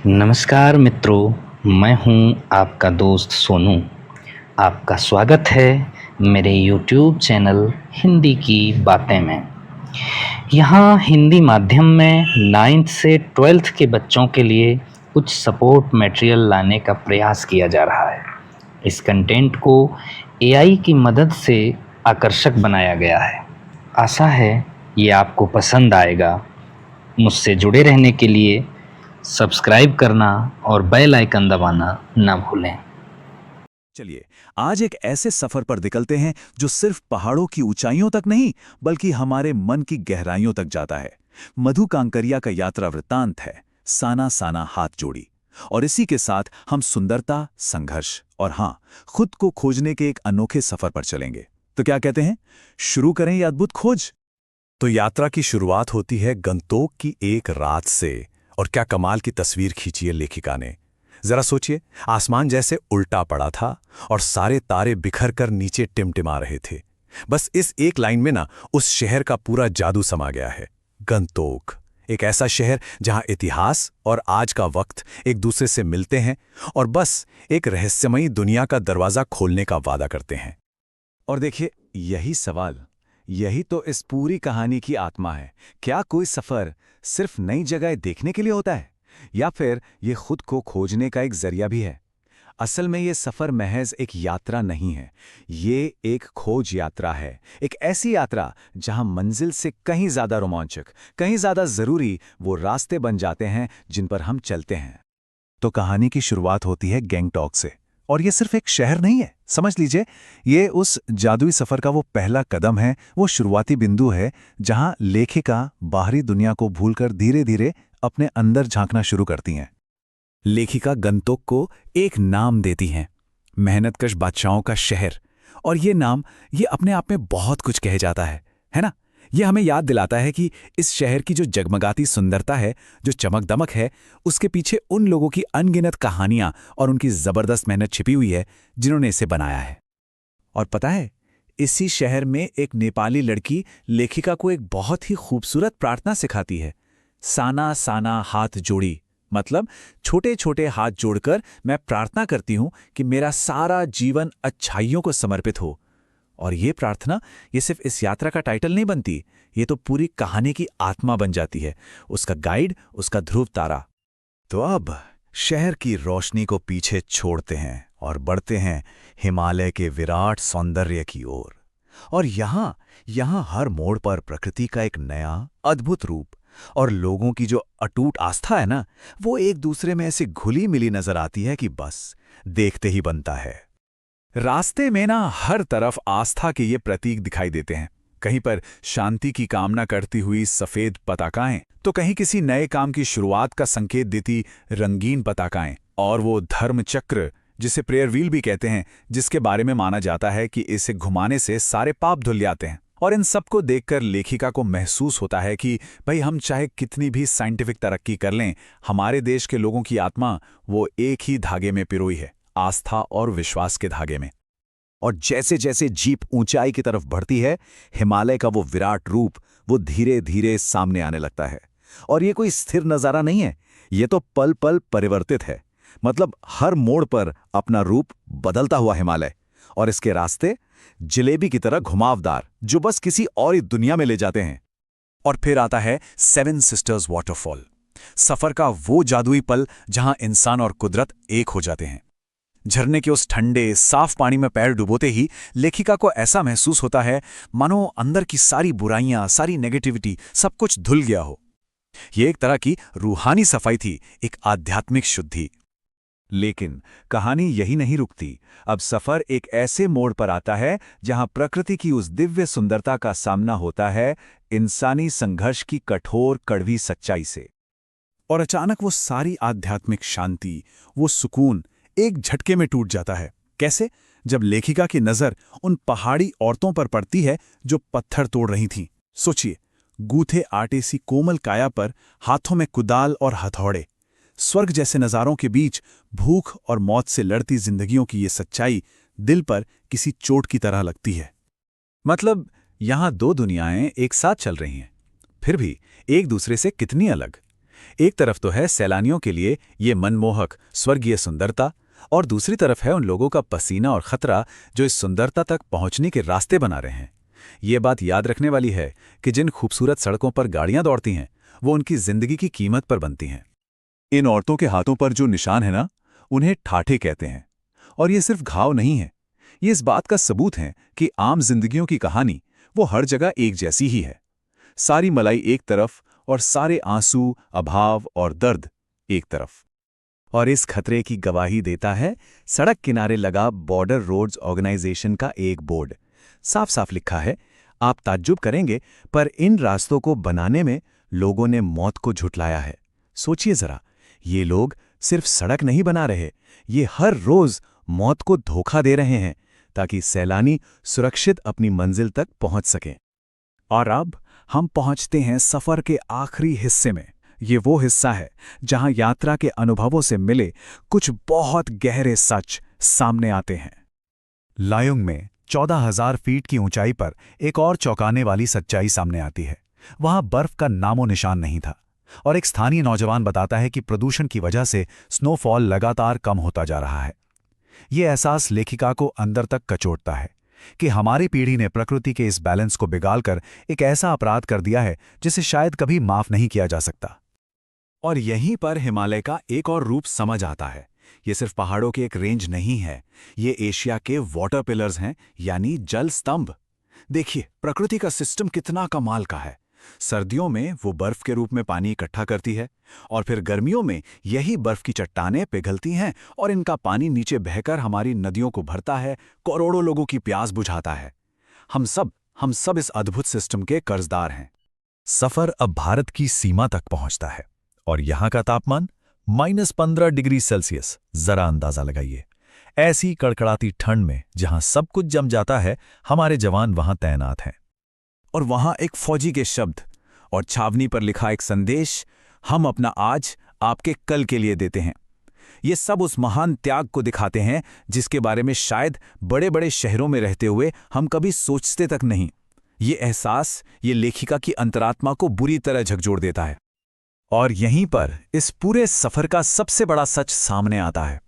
नमस्कार मित्रों, मैं हूं आपका दोस्त सोनू। आपका स्वागत है मेरे YouTube चैनल हिंदी की बातें में। यहाँ हिंदी माध्यम में 9th से 12th के बच्चों के लिए कुछ सपोर्ट मटेरियल लाने का प्रयास किया जा रहा है। इस कंटेंट को AI की मदद से आकर्षक बनाया गया है। आशा है ये आपको पसंद आएगा। मुझसे जुड़े रहने के लिए सब्सक्राइब करना और बेल आइकन दबाना ना भूलें। चलिए आज एक ऐसे सफर पर निकलते हैं जो सिर्फ पहाड़ों की ऊंचाइयों तक नहीं बल्कि हमारे मन की गहराइयों तक जाता है। मधु कांकरिया का यात्रा वृत्तांत है साना साना हाथ जोड़ी। और इसी के साथ हम सुंदरता, संघर्ष और हां, खुद को खोजने के एक अनोखे सफर पर चलेंगे। तो क्या कहते हैं, शुरू करें ये अद्भुत खोज। तो यात्रा की शुरुआत होती है गंतोक की एक रात से। और क्या कमाल की तस्वीर खींची है लेखिका ने। जरा सोचिए, आसमान जैसे उल्टा पड़ा था और सारे तारे बिखर कर नीचे टिमटिमा रहे थे। बस इस एक लाइन में ना उस शहर का पूरा जादू समा गया है। गंतोक, एक ऐसा शहर जहां इतिहास और आज का वक्त एक दूसरे से मिलते हैं और बस एक रहस्यमयी दुनिया का दरवाजा खोलने का वादा करते हैं। और देखिए, यही तो इस पूरी कहानी की आत्मा है। क्या कोई सफर सिर्फ नई जगह देखने के लिए होता है, या फिर ये खुद को खोजने का एक जरिया भी है? असल में ये सफर महज एक यात्रा नहीं है, ये एक खोज यात्रा है। एक ऐसी यात्रा जहां मंजिल से कहीं ज्यादा रोमांचक, कहीं ज्यादा जरूरी वो रास्ते बन जाते हैं जिन पर हम चलते हैं। तो कहानी की शुरुआत होती है गैंगटॉक से। और ये सिर्फ एक शहर नहीं है, समझ लीजिए, ये उस जादुई सफर का वो पहला कदम है, वो शुरुआती बिंदु है जहां लेखिका बाहरी दुनिया को भूलकर धीरे धीरे अपने अंदर झांकना शुरू करती हैं। लेखिका गंतोक को एक नाम देती हैं, मेहनतकश बादशाहों का शहर। और ये नाम, ये अपने आप में बहुत कुछ कह जाता है ना? ये हमें याद दिलाता है कि इस शहर की जो जगमगाती सुंदरता है, जो चमक दमक है, उसके पीछे उन लोगों की अनगिनत कहानियां और उनकी जबरदस्त मेहनत छिपी हुई है जिन्होंने इसे बनाया है। और पता है, इसी शहर में एक नेपाली लड़की लेखिका को एक बहुत ही खूबसूरत प्रार्थना सिखाती है। साना साना हाथ जोड़ी, मतलब छोटे छोटे हाथ जोड़कर मैं प्रार्थना करती हूं कि मेरा सारा जीवन अच्छाइयों को समर्पित हो। और ये प्रार्थना, ये सिर्फ इस यात्रा का टाइटल नहीं बनती, ये तो पूरी कहानी की आत्मा बन जाती है, उसका गाइड, उसका ध्रुव तारा। तो अब शहर की रोशनी को पीछे छोड़ते हैं और बढ़ते हैं हिमालय के विराट सौंदर्य की ओर। और यहाँ हर मोड़ पर प्रकृति का एक नया अद्भुत रूप और लोगों की जो अटूट आस्था है ना, वो एक दूसरे में ऐसी घुली मिली नजर आती है कि बस देखते ही बनता है। रास्ते में ना हर तरफ आस्था के ये प्रतीक दिखाई देते हैं। कहीं पर शांति की कामना करती हुई सफेद पताकाएं, तो कहीं किसी नए काम की शुरुआत का संकेत देती रंगीन पताकाएं। और वो धर्म चक्र, जिसे प्रेयर व्हील भी कहते हैं, जिसके बारे में माना जाता है कि इसे घुमाने से सारे पाप धुल जाते हैं। और इन सबको देखकर लेखिका को महसूस होता है कि भाई, हम चाहे कितनी भी साइंटिफिक तरक्की कर लें, हमारे देश के लोगों की आत्मा वो एक ही धागे में पिरोई है, आस्था और विश्वास के धागे में। और जैसे जैसे जीप ऊंचाई की तरफ बढ़ती है, हिमालय का वो विराट रूप वो धीरे धीरे सामने आने लगता है। और ये कोई स्थिर नजारा नहीं है, ये तो पल पल परिवर्तित है। मतलब हर मोड़ पर अपना रूप बदलता हुआ हिमालय, और इसके रास्ते जलेबी की तरह घुमावदार, जो बस किसी और ही दुनिया में ले जाते हैं। और फिर आता है सेवन सिस्टर्स वाटरफॉल, सफर का वो जादुई पल जहां इंसान और कुदरत एक हो जाते हैं। झरने के उस ठंडे साफ पानी में पैर डुबोते ही लेखिका को ऐसा महसूस होता है मानो अंदर की सारी बुराइयां, सारी नेगेटिविटी, सब कुछ धुल गया हो। यह एक तरह की रूहानी सफाई थी, एक आध्यात्मिक शुद्धि। लेकिन कहानी यही नहीं रुकती। अब सफर एक ऐसे मोड़ पर आता है जहां प्रकृति की उस दिव्य सुंदरता का सामना होता है इंसानी संघर्ष की कठोर कड़वी सच्चाई से। और अचानक वो सारी आध्यात्मिक शांति, वो सुकून एक झटके में टूट जाता है। कैसे? जब लेखिका की नजर उन पहाड़ी औरतों पर पड़ती है जो पत्थर तोड़ रही थीं। सोचिए, गूथे आटे सी कोमल काया पर हाथों में कुदाल और हथौड़े। स्वर्ग जैसे नजारों के बीच भूख और मौत से लड़ती जिंदगियों की ये सच्चाई दिल पर किसी चोट की तरह लगती है। मतलब यहां दो दुनियाएं एक साथ चल रही हैं, फिर भी एक दूसरे से कितनी अलग। एक तरफ तो है सैलानियों के लिए ये मनमोहक स्वर्गीय सुंदरता, और दूसरी तरफ है उन लोगों का पसीना और खतरा जो इस सुंदरता तक पहुंचने के रास्ते बना रहे हैं। ये बात याद रखने वाली है कि जिन खूबसूरत सड़कों पर गाड़ियां दौड़ती हैं वो उनकी जिंदगी की कीमत पर बनती हैं। इन औरतों के हाथों पर जो निशान है ना, उन्हें ठाठे कहते हैं। और ये सिर्फ घाव नहीं है, ये इस बात का सबूत है कि आम जिंदगियों की कहानी वो हर जगह एक जैसी ही है। सारी मलाई एक तरफ और सारे आंसू, अभाव और दर्द एक तरफ। और इस खतरे की गवाही देता है सड़क किनारे लगा बॉर्डर रोड्स ऑर्गेनाइजेशन का एक बोर्ड। साफ साफ लिखा है, आप ताज्जुब करेंगे, पर इन रास्तों को बनाने में लोगों ने मौत को झुठलाया है। सोचिए जरा, ये लोग सिर्फ सड़क नहीं बना रहे, ये हर रोज मौत को धोखा दे रहे हैं ताकि सैलानी सुरक्षित अपनी मंजिल तक पहुंच सकें। और अब हम पहुंचते हैं सफर के आखिरी हिस्से में। ये वो हिस्सा है जहां यात्रा के अनुभवों से मिले कुछ बहुत गहरे सच सामने आते हैं। लायोंग में 14,000 फीट की ऊंचाई पर एक और चौंकाने वाली सच्चाई सामने आती है। वहां बर्फ का नामो निशान नहीं था, और एक स्थानीय नौजवान बताता है कि प्रदूषण की वजह से स्नोफॉल लगातार कम होता जा रहा है। ये एहसास लेखिका को अंदर तक कचोटता है कि हमारी पीढ़ी ने प्रकृति के इस बैलेंस को बिगाड़कर एक ऐसा अपराध कर दिया है जिसे शायद कभी माफ नहीं किया जा सकता। और यहीं पर हिमालय का एक और रूप समझ आता है। ये सिर्फ पहाड़ों की एक रेंज नहीं है, ये एशिया के वाटर पिलर्स हैं, यानी जल स्तंभ। देखिए प्रकृति का सिस्टम कितना कमाल का है। सर्दियों में वो बर्फ के रूप में पानी इकट्ठा करती है, और फिर गर्मियों में यही बर्फ की चट्टानें पिघलती हैं और इनका पानी नीचे बहकर हमारी नदियों को भरता है, करोड़ों लोगों की प्यास बुझाता है। हम सब इस अद्भुत सिस्टम के कर्जदार हैं। सफर अब भारत की सीमा तक पहुंचता है, और यहां का तापमान -15 डिग्री सेल्सियस। जरा अंदाजा लगाइए, ऐसी कड़कड़ाती ठंड में जहां सब कुछ जम जाता है, हमारे जवान वहां तैनात हैं। और वहां एक फौजी के शब्द और छावनी पर लिखा एक संदेश, हम अपना आज आपके कल के लिए देते हैं। ये सब उस महान त्याग को दिखाते हैं जिसके बारे में शायद बड़े बड़े शहरों में रहते हुए हम कभी सोचते तक नहीं। ये एहसास ये लेखिका की अंतरात्मा को बुरी तरह झकझोर देता है। और यहीं पर इस पूरे सफर का सबसे बड़ा सच सामने आता है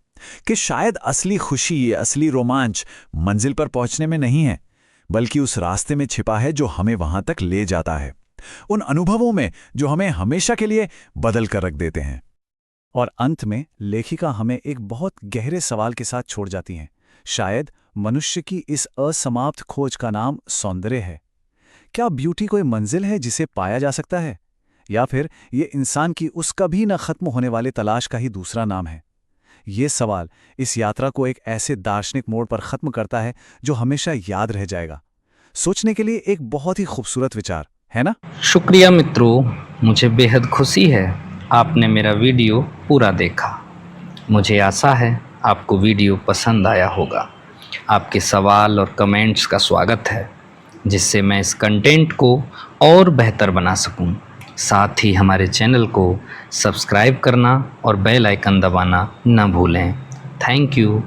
कि शायद असली खुशी, असली रोमांच मंजिल पर पहुंचने में नहीं है, बल्कि उस रास्ते में छिपा है जो हमें वहां तक ले जाता है, उन अनुभवों में जो हमें हमेशा के लिए बदल कर रख देते हैं। और अंत में लेखिका हमें एक बहुत गहरे सवाल के साथ छोड़ जाती हैं। शायद मनुष्य की इस असमाप्त खोज का नाम सौंदर्य है। क्या ब्यूटी कोई मंजिल है जिसे पाया जा सकता है, या फिर ये इंसान की उस कभी न खत्म होने वाले तलाश का ही दूसरा नाम है? ये सवाल इस यात्रा को एक ऐसे दार्शनिक मोड़ पर खत्म करता है जो हमेशा याद रह जाएगा। सोचने के लिए एक बहुत ही खूबसूरत विचार है ना? शुक्रिया मित्रों, मुझे बेहद खुशी है आपने मेरा वीडियो पूरा देखा। मुझे आशा है आपको वीडियो पसंद आया होगा। आपके सवाल और कमेंट्स का स्वागत है, जिससे मैं इस कंटेंट को और बेहतर बना सकूं। साथ ही हमारे चैनल को सब्सक्राइब करना और बेल आइकन दबाना न भूलें। Thank you.